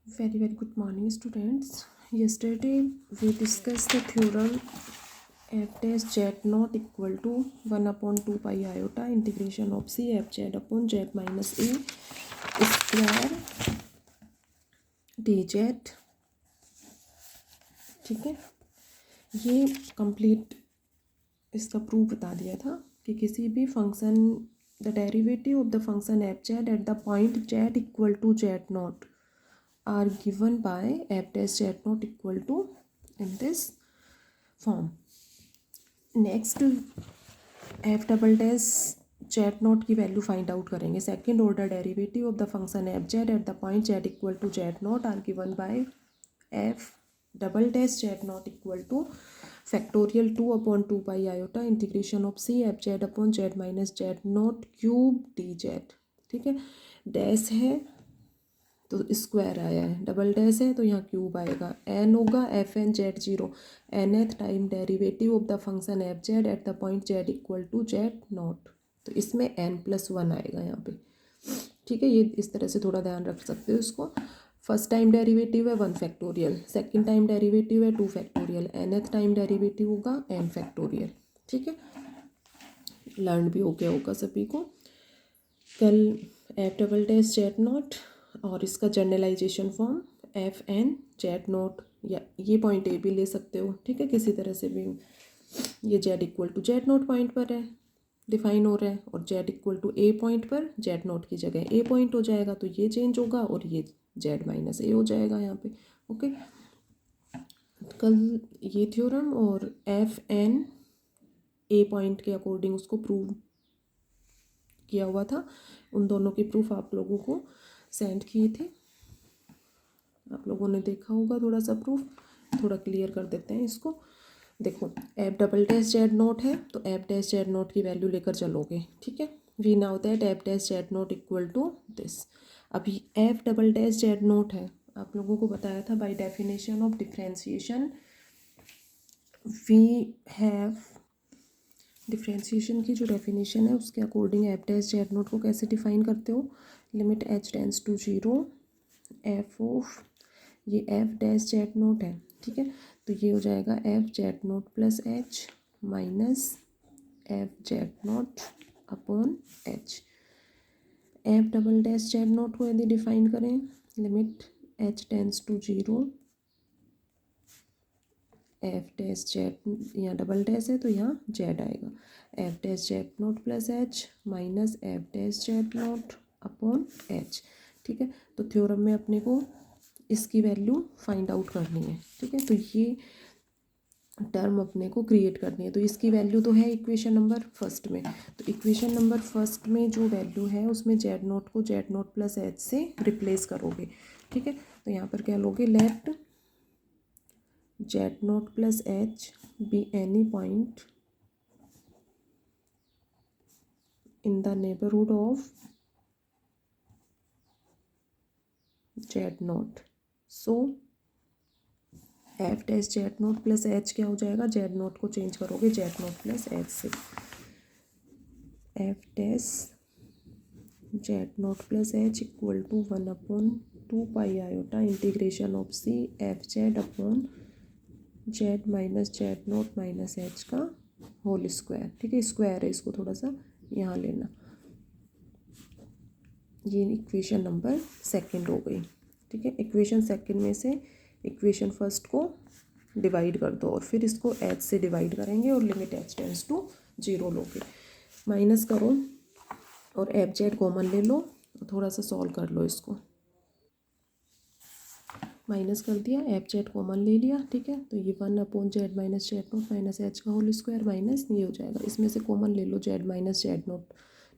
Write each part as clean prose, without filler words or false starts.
Very good morning, students. Yesterday we discussed the theorem f dash z naught equal to 1 upon 2 pi iota integration of c f z upon z minus a square dz. ठीक है, ये complete इसका proof बता दिया था कि किसी भी function the derivative of the function F Z at the point Z equal to Z naught are given by f dash z naught equal to in this form. Next f double dash z naught की value find out करेंगे. Second order derivative of the function F Z at the point Z equal to Z naught are given by F double dash Z naught equal to factorial 2 upon 2 pi iota integration of C F Z upon Z minus Z naught cube D Z. ठीक है, dash है तो square आया है, double dash है तो यहाँ cube आएगा, एन होगा F N Z zero, nth time derivative of the function F Z at the point Z equal to Z naught. तो इसमें n+1 आएगा यहाँ पे. ठीक है, ये इस तरह से थोड़ा ध्यान रख सकते हो इसको. फर्स्ट टाइम डेरिवेटिव है 1 फैक्टोरियल, सेकेंड टाइम डेरिवेटिव है 2 फैक्टोरियल, nth टाइम डेरिवेटिव होगा n फैक्टोरियल. ठीक है, लर्न भी हो गया होगा सभी को. कल F double dash Z naught और इसका generalization form F N Z naught, या ये पॉइंट ए भी ले सकते हो. ठीक है, किसी तरह से भी. ये Z equal to Z naught point पर है, डिफाइन हो रहा है, और Z equal to A point पर जेड नॉट की जगह ए पॉइंट हो जाएगा, तो ये चेंज होगा और ये जेड माइनस ए हो जाएगा यहाँ पे. ओके, कल ये थ्योरम और एफ एन ए पॉइंट के अकॉर्डिंग उसको प्रूव किया हुआ था. उन दोनों के प्रूफ आप लोगों को सेंड किए थे, आप लोगों ने देखा होगा. थोड़ा सा प्रूफ थोड़ा क्लियर कर देते हैं इसको. देखो, F double dash Z note है तो एफ डैश जेड नोट की वैल्यू लेकर चलोगे. ठीक है, we now that F dash Z nought equal to this. अभी F double dash Z note है, आप लोगों को बताया था by definition of differentiation we have, differentiation की जो डेफिनेशन है उसके according F dash Z note को कैसे डिफाइन करते हो. Limit H tends to zero F of, ये एफ डैश जेड नोट है. ठीक है, तो ये हो जाएगा F Z naught plus H minus F Z naught upon H. F double dash Z note को यदि डिफाइन करें, limit H tends to zero F dash Z, यहाँ डबल डैश है तो यहाँ जेड आएगा, F dash Z naught plus H minus F dash Z naught upon H. ठीक है, तो थ्योरम में अपने को इसकी वैल्यू फाइंड आउट करनी है. ठीक है, तो ये टर्म अपने को क्रिएट करनी है. तो इसकी वैल्यू तो है इक्वेशन नंबर फर्स्ट में, तो इक्वेशन नंबर फर्स्ट में जो वैल्यू है उसमें जेड नोट को जेड नोट प्लस एच से रिप्लेस करोगे. ठीक है, तो यहाँ पर क्या लोगे, let Z naught plus H be any point in the neighborhood of z naught. So f dash Z naught plus H क्या हो जाएगा, जेड नोट को चेंज करोगे जेड नोट प्लस एच से, f dash Z naught plus H equal to 1 upon 2 pi iota integration of C F Z upon Z minus Z note minus H का whole square. ठीक है, square है, इसको थोड़ा सा यहाँ लेना. ये इक्वेशन नंबर सेकंड हो गई. ठीक है, इक्वेशन सेकंड में से इक्वेशन फर्स्ट को डिवाइड कर दो और फिर इसको एच से डिवाइड करेंगे और limit H tends to zero लोगे. माइनस करो और एफ जेड कॉमन ले लो और थोड़ा सा सॉल्व कर लो इसको. माइनस कर दिया, एफ जेड कॉमन ले लिया. ठीक है, तो ये 1 upon Z minus Z note minus H का होल स्क्वायर माइनस ये हो जाएगा, इसमें से कॉमन ले लो जेड माइनस जेड नोट.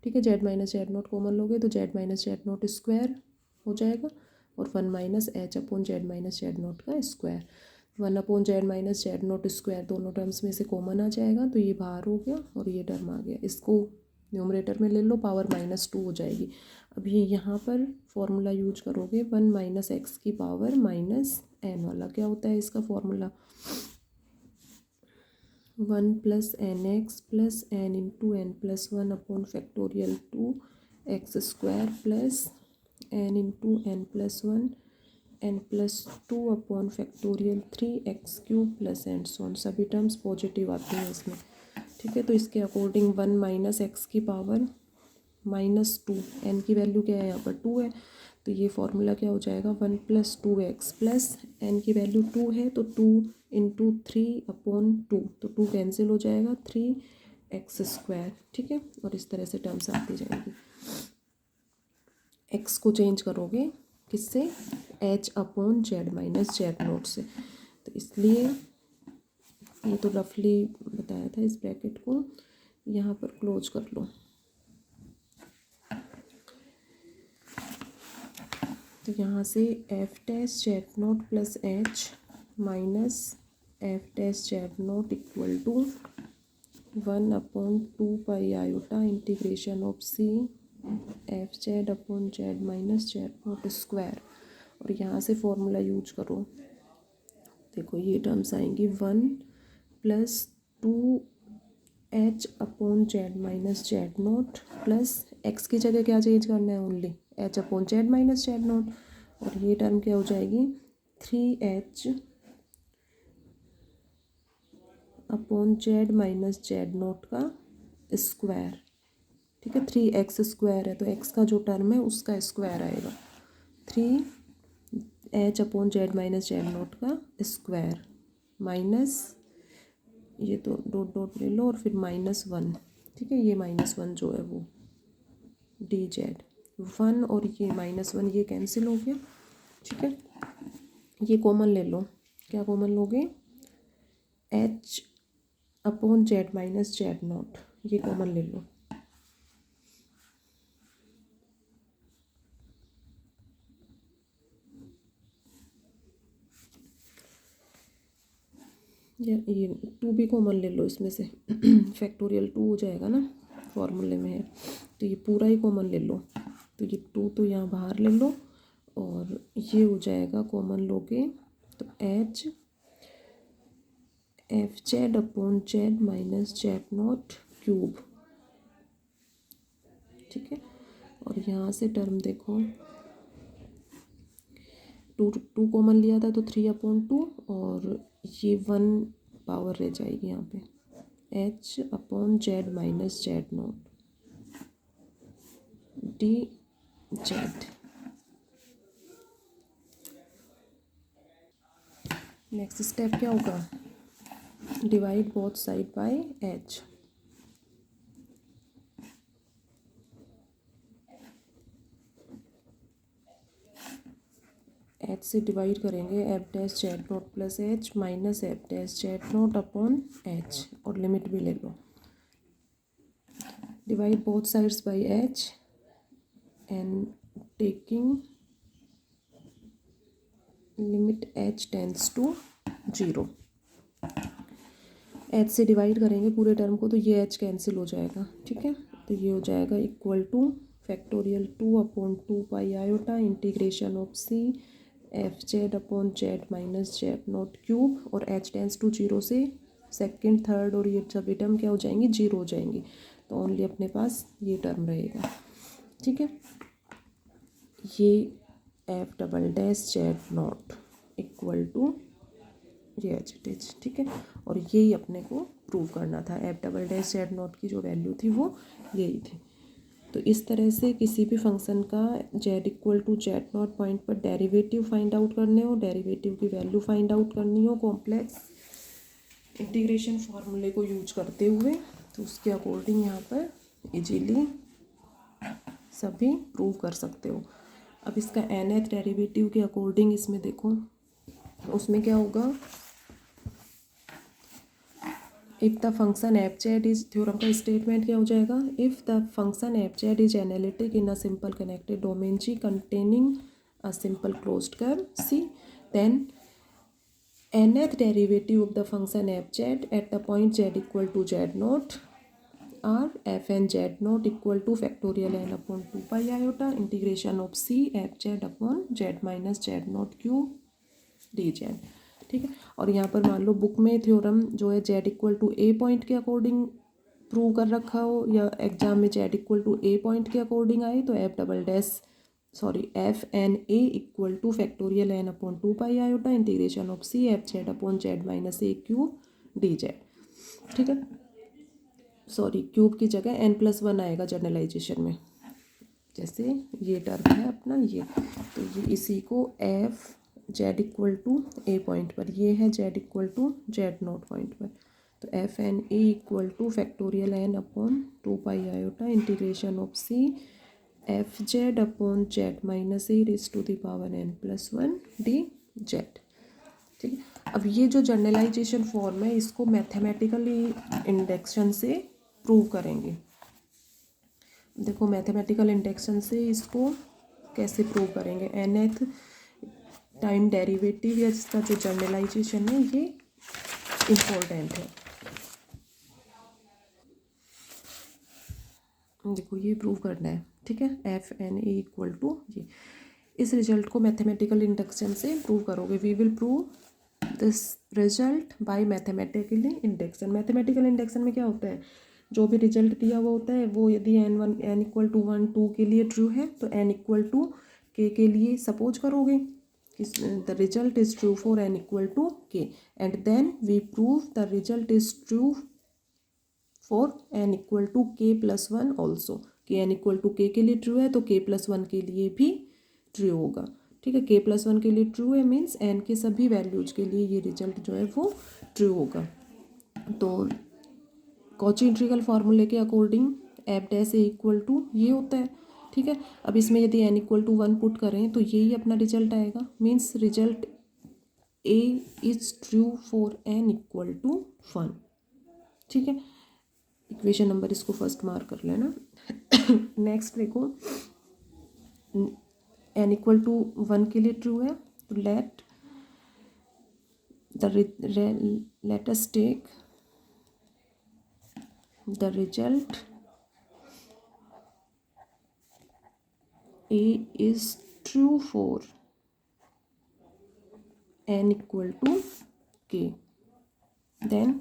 ठीक है, Z minus Z nought common लोगे तो Z minus Z nought square हो जाएगा और 1 minus H upon Z minus Z nought का square. 1 upon Z minus Z nought square दोनों टर्म्स में से कॉमन आ जाएगा, तो ये बाहर हो गया और ये टर्म आ गया. इसको न्यूमरेटर में ले लो, पावर -2 हो जाएगी. अभी यहाँ पर फॉर्मूला यूज करोगे 1 माइनस एक्स की पावर माइनस एन वाला. क्या होता है इसका formula, 1 plus N X plus N into N plus 1 upon factorial 2 X square plus N into N plus 1 N plus 2 upon factorial 3x³ plus and so on, सभी terms positive आते हैं इसमें। ठीक है, तो इसके अकॉर्डिंग 1 माइनस एक्स की power -2, N की वैल्यू क्या है यहाँ पर 2 है, तो ये फॉर्मूला क्या हो जाएगा 1 + 2x प्लस एन की वैल्यू 2 है तो 2 × 3/2, तो 2 कैंसिल हो जाएगा 3x²। ठीक है, और इस तरह से टर्म्स आती जाएंगी। x को चेंज करोगे किससे, h/z - z0 से, तो इसलिए ये तो रफली बताया था, इस ब्रैकेट को यहाँ पर क्लोज कर लो। तो यहाँ से f'(z0 + h minus f'(z0 = 1/2 pi iota integration of c f(z/z - z0 और यहाँ से फॉर्मूला यूज करो। देखो ये टर्म्स आएंगी 1 + 2h/z - z0 प्लस x की जगह क्या चेंज करना है, ओनली h/z - z0, और ये टर्म क्या हो जाएगी 3h/z - z0 का स्क्वायर। ठीक है, 3x² है तो x का जो टर्म है उसका स्क्वायर आएगा, 3h/z - z0 का स्क्वायर माइनस, ये तो डॉट डॉट ले लो और फिर -1। ठीक है, ये -1 जो है वो dz 1 और ये -1 ये कैंसिल हो गया। ठीक है, ये कॉमन ले लो, क्या कॉमन लोगे h/z - z0, ये कॉमन ले लो। ये 2 भी कॉमन ले लो इसमें से फैक्टोरियल 2 हो जाएगा ना, फॉर्मूले में है, तो ये पूरा ही कॉमन ले लो, तो ये 2 तो यहाँ बाहर ले लो और ये हो जाएगा कॉमन लोगे तो h f(z/z - z0 क्यूब। ठीक है, और यहाँ से टर्म देखो 2 कॉमन लिया था तो 3/2 और ये 1 पावर रह जाएगी यहाँ पे h/z - z0 dz। Next step क्या होगा, divide both side by h। h से डिवाइड करेंगे f'(z0 + h माइनस f'(z0/h) और लिमिट भी ले लो, divide both sides by h and taking limit h tends to 0। h से डिवाइड करेंगे पूरे टर्म को तो ये h कैंसिल हो जाएगा। ठीक है, तो ये हो जाएगा equal to factorial 2/2 pi iota integration of c f(z/z - z0 cube और h टेंड्स टू 0 से सेकंड थर्ड और ये सभी टर्म क्या हो जाएंगी 0 हो जाएंगी, तो ओनली अपने पास ये टर्म रहेगा। ठीक है, ये f'(z0 = ये एच इट इज। ठीक है, और यही अपने को प्रूव करना था, f'(z0 की जो वैल्यू थी वो यही थी। तो इस तरह से किसी भी फंक्शन का z = z0 पॉइंट पर डेरिवेटिव फाइंड आउट करने हो, डेरिवेटिव की वैल्यू फाइंड आउट करनी हो कॉम्प्लेक्स इंटीग्रेशन फार्मूले को यूज करते हुए, तो उसके अकॉर्डिंग यहाँ पर इजीली सभी प्रूव कर सकते हो। अब इसका nth डेरिवेटिव के अकॉर्डिंग इसमें देखो, उसमें क्या होगा, if the function f(z) is, theorem का स्टेटमेंट क्या हो जाएगा, if the function f(z) is analytic in a simple connected domain G containing a simple closed curve C, then nth derivative of the function f(z) at the point z = z0 are f(n)z0 = factorial n/2 pi iota integration of C f(z/z - z0 cube dz। ठीक है, और यहाँ पर मान लो book में theorem जो है z = a point के अकॉर्डिंग प्रूव कर रखा हो या एग्जाम में z = a पॉइंट के अकॉर्डिंग आए तो f" sorry F N A equal to factorial N upon 2 pi iota integration of C F Z upon Z minus A cube D Z. ठीक है, सॉरी क्यूब की जगह n+1 आएगा generalisation में। जैसे ये टर्म है अपना ये, तो ये इसी को F Z equal to A point पर, ये है Z equal to Z naught point पर, तो F N A equal to factorial N upon 2 pi iota integration of C F Z upon Z minus A raise to the power n+1 D Z. ठीक है, अब ये जो generalisation form है इसको mathematically induction से प्रूव करेंगे। देखो मैथमेटिकल इंडक्शन से इसको कैसे प्रूव करेंगे। nth टाइम डेरिवेटिव या इसका जो जनरलाइजेशन है ये इम्पोर्टेंट है। देखो ये प्रूव करना है, ठीक है, F N A equal to ये, इस रिजल्ट को मैथमेटिकल इंडक्शन से प्रूव करोगे। We will prove this result by mathematically induction. Mathematical induction में क्या होता है, जो भी रिजल्ट दिया हुआ होता है वो यदि n इक्वल टू 1 2 के लिए ट्रू है तो n इक्वल टू के लिए सपोज करोगे कि the result is true for n equal to K, and then we prove the result is true for n equal to k+1 also, कि n equal to के लिए true है तो k+1 के लिए भी ट्रू होगा। ठीक है, k+1 के लिए ट्रू है मीन्स n के सभी वैल्यूज के लिए ये रिजल्ट जो है वो ट्रू होगा। तो कॉची इंटीग्रल फार्मूले के according F dash A equal to ये होता है। ठीक है, अब इसमें यदि n इक्वल टू 1 पुट करें तो यही अपना रिजल्ट आएगा, means result a is true for n equal to 1। ठीक है, इक्वेशन नंबर इसको फर्स्ट मार्क कर लेना। नेक्स्ट देखो n इक्वल टू 1 के लिए ट्रू है तो let us take the result a is true for n equal to k, then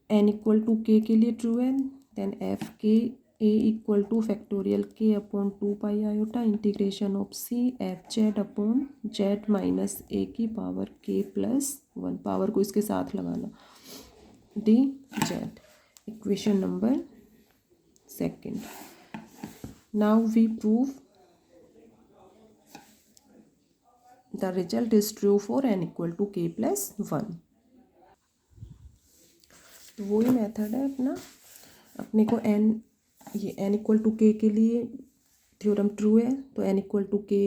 n equal to k के लिए true है, then f k a equal to factorial k upon 2 pi iota integration of c f z upon z minus a की power k plus 1, power को इसके साथ लगाना, d z। Equation number second. Now we prove the result is true for n equal to k plus 1। तो वही method है अपना, अपने को ये n इक्वल टू k के लिए थ्योरम ट्रू है तो n equal to k,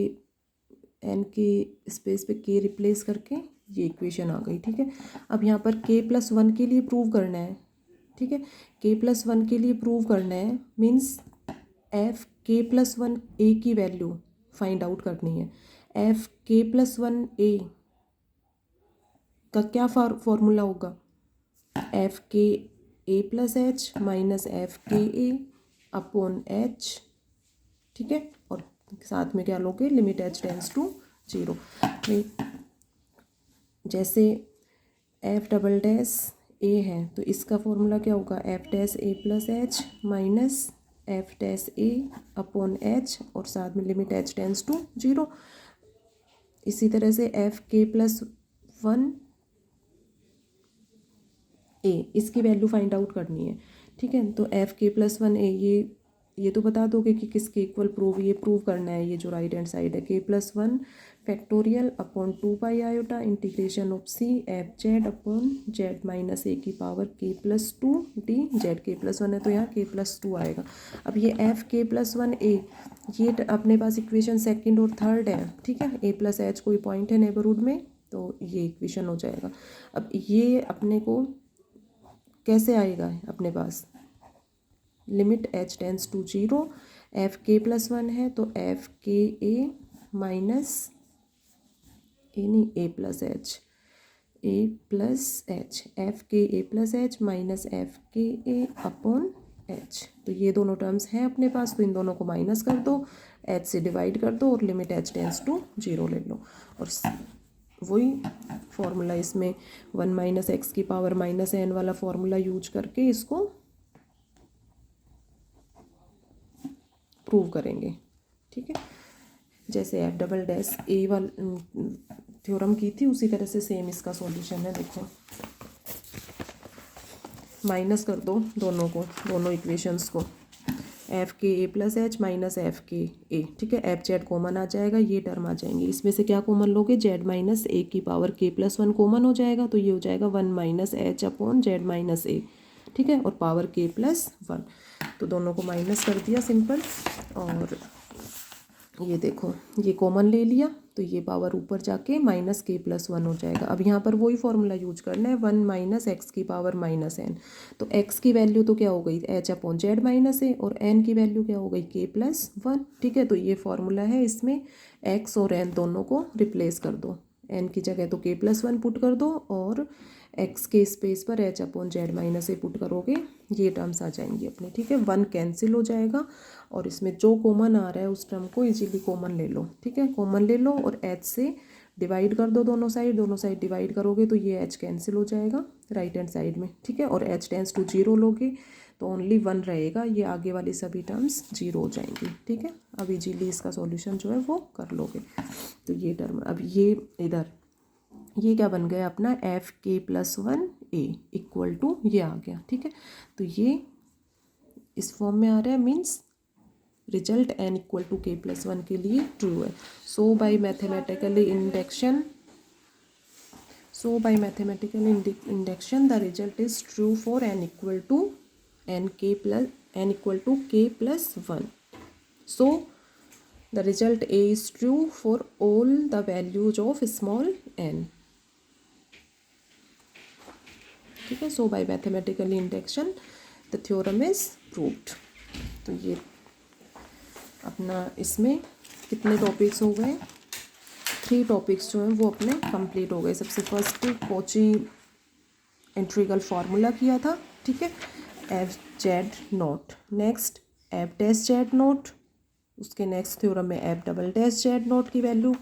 n के स्पेस पे k रिप्लेस करके ये इक्वेशन आ गई। ठीक है, अब यहाँ पर k+1 के लिए प्रूव करना है। ठीक है, k+1 के लिए प्रूव करना है मीन्स एफ k+1 a की वैल्यू फाइंड आउट करनी है। एफ k+1 a का क्या फॉर्मूला होगा, एफ के a plus H minus F के ए अपॉन एच। ठीक है, और साथ में क्या लोगे, लिमिट h टेंस टू 0। जैसे एफ डबल डैश ए है तो इसका फॉर्मूला क्या होगा, F dash A plus H minus F dash A upon H और साथ में लिमिट h टेंस टू 0। इसी तरह से एफ k+1 ए, इसकी वैल्यू फाइंड आउट करनी है। ठीक है, तो एफ k+1 ए ये तो बता दोगे कि किसके इक्वल प्रूव, ये प्रूव करना है, ये जो राइट हैंड साइड है k+1 factorial upon 2 pi iota integration of C F Z upon Z minus A की power k+2 D Z. k+1 है तो यहाँ k+2 आएगा। अब ये एफ k+1 ए ये अपने पास इक्वेशन सेकंड और थर्ड है। ठीक है, a प्लस एच कोई पॉइंट है नेबरहुड में तो ये इक्वेशन हो जाएगा। अब ये अपने को कैसे आएगा अपने पास, limit h tends to 0, F k+1 है तो एफ के ए माइनस ए नहीं ए प्लस एच एफ के ए प्लस एच माइनस एफ के ए अपॉन एच। तो ये दोनों टर्म्स हैं अपने पास तो इन दोनों को माइनस कर दो, h से डिवाइड कर दो और लिमिट h टेंस टू 0 ले लो। और वही फॉर्मूला इसमें 1 माइनस एक्स की पावर माइनस n वाला फॉर्मूला यूज करके इसको प्रूव करेंगे। ठीक है, जैसे एफ डबल डैश ए वाल थ्योरम की थी उसी तरह से सेम इसका सॉल्यूशन है। देखो माइनस कर दो दोनों को, दोनों इक्वेशंस को, एफ के ए प्लस एच माइनस एफ के ए, ठीक है। एफ जेड कॉमन आ जाएगा, ये टर्म आ जाएंगे, इसमें से क्या कॉमन लोगे, जेड माइनस ए की पावर के प्लस वन कॉमन हो जाएगा, तो ये हो जाएगा 1 minus H upon Z minus A, ठीक है, और पावर के प्लस वन, तो दोनों को माइनस कर दिया सिंपल। और ये देखो ये कॉमन ले लिया तो ये पावर ऊपर जाके माइनस के प्लस वन हो जाएगा। अब यहाँ पर वही फॉर्मूला यूज करना है, 1 माइनस एक्स की पावर माइनस एन, तो एक्स की वैल्यू तो क्या हो गई एच अपॉन जेड माइनस ए, और एन की वैल्यू क्या हो गई के प्लस वन, ठीक है। तो ये फॉर्मूला है, इसमें एक्स और एन दोनों को रिप्लेस कर दो, एन की जगह तो के प्लस वन पुट कर दो और एक्स के स्पेस पर एच अपॉन जेड माइनस ए पुट करोगे, ये टर्म्स आ जाएंगी अपने, ठीक है। 1 कैंसिल हो जाएगा और इसमें जो कॉमन आ रहा है उस टर्म को इजीली कॉमन ले लो, ठीक है, कॉमन ले लो और एच से डिवाइड कर दो दोनों साइड डिवाइड करोगे तो ये एच कैंसिल हो जाएगा राइट हैंड साइड में, ठीक है। और एच टेंस टू जीरो लोगे तो ओनली 1 रहेगा, ये आगे वाली सभी टर्म्स जीरो हो जाएंगी, ठीक है। अब इजीली इसका सॉल्यूशन जो है वो कर लोगे। तो ये टर्म अब ये इधर ये क्या बन गया अपना एफ के plus one A equal to ये आ गया, ठीक है। तो ये इस फॉर्म में आ रहा है, means result N equal to K plus one के लिए ट्रू है। So by mathematical induction the result is true for N equal to K plus one. So the result A is true for all the values of small n, ठीक है। So by mathematical induction the theorem is proved. तो ये अपना इसमें कितने topics हो गए, 3 topics जो हैं वो अपने कंप्लीट हो गए। सबसे फर्स्ट कॉची इंटीग्रल फार्मूला किया था, ठीक है, F Z not, next F dash Z not, उसके नेक्स्ट थ्योरम में F double dash Z naught की वैल्यू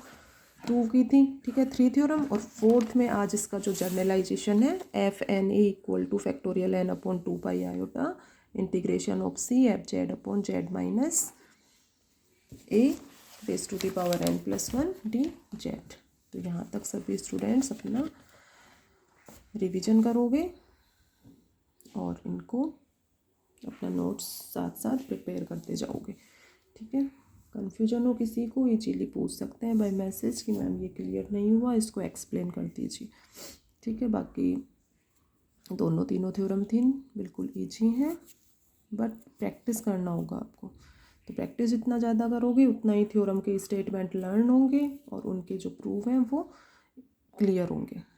प्रूव की थी, ठीक है, 3 थ्योरम। और फोर्थ में आज इसका जो जर्नलाइजेशन है F N A equal to factorial N upon 2 pi iota integration of C F Z upon Z minus A raise to the power N plus one D Z. तो यहाँ तक सभी स्टूडेंट्स अपना रिवीजन करोगे और इनको अपना नोट्स साथ साथ प्रिपेयर करते जाओगे, ठीक है। कन्फ्यूजन हो किसी को इजीली पूछ सकते हैं बाय मैसेज कि मैम ये क्लियर नहीं हुआ, इसको एक्सप्लेन कर दीजिए, ठीक है। बाकी दोनों तीनों थ्योरम थी बिल्कुल ईजी हैं, बट प्रैक्टिस करना होगा आपको। तो प्रैक्टिस जितना ज़्यादा करोगे उतना ही थ्योरम के स्टेटमेंट लर्न होंगे और उनके जो प्रूफ हैं वो क्लियर होंगे।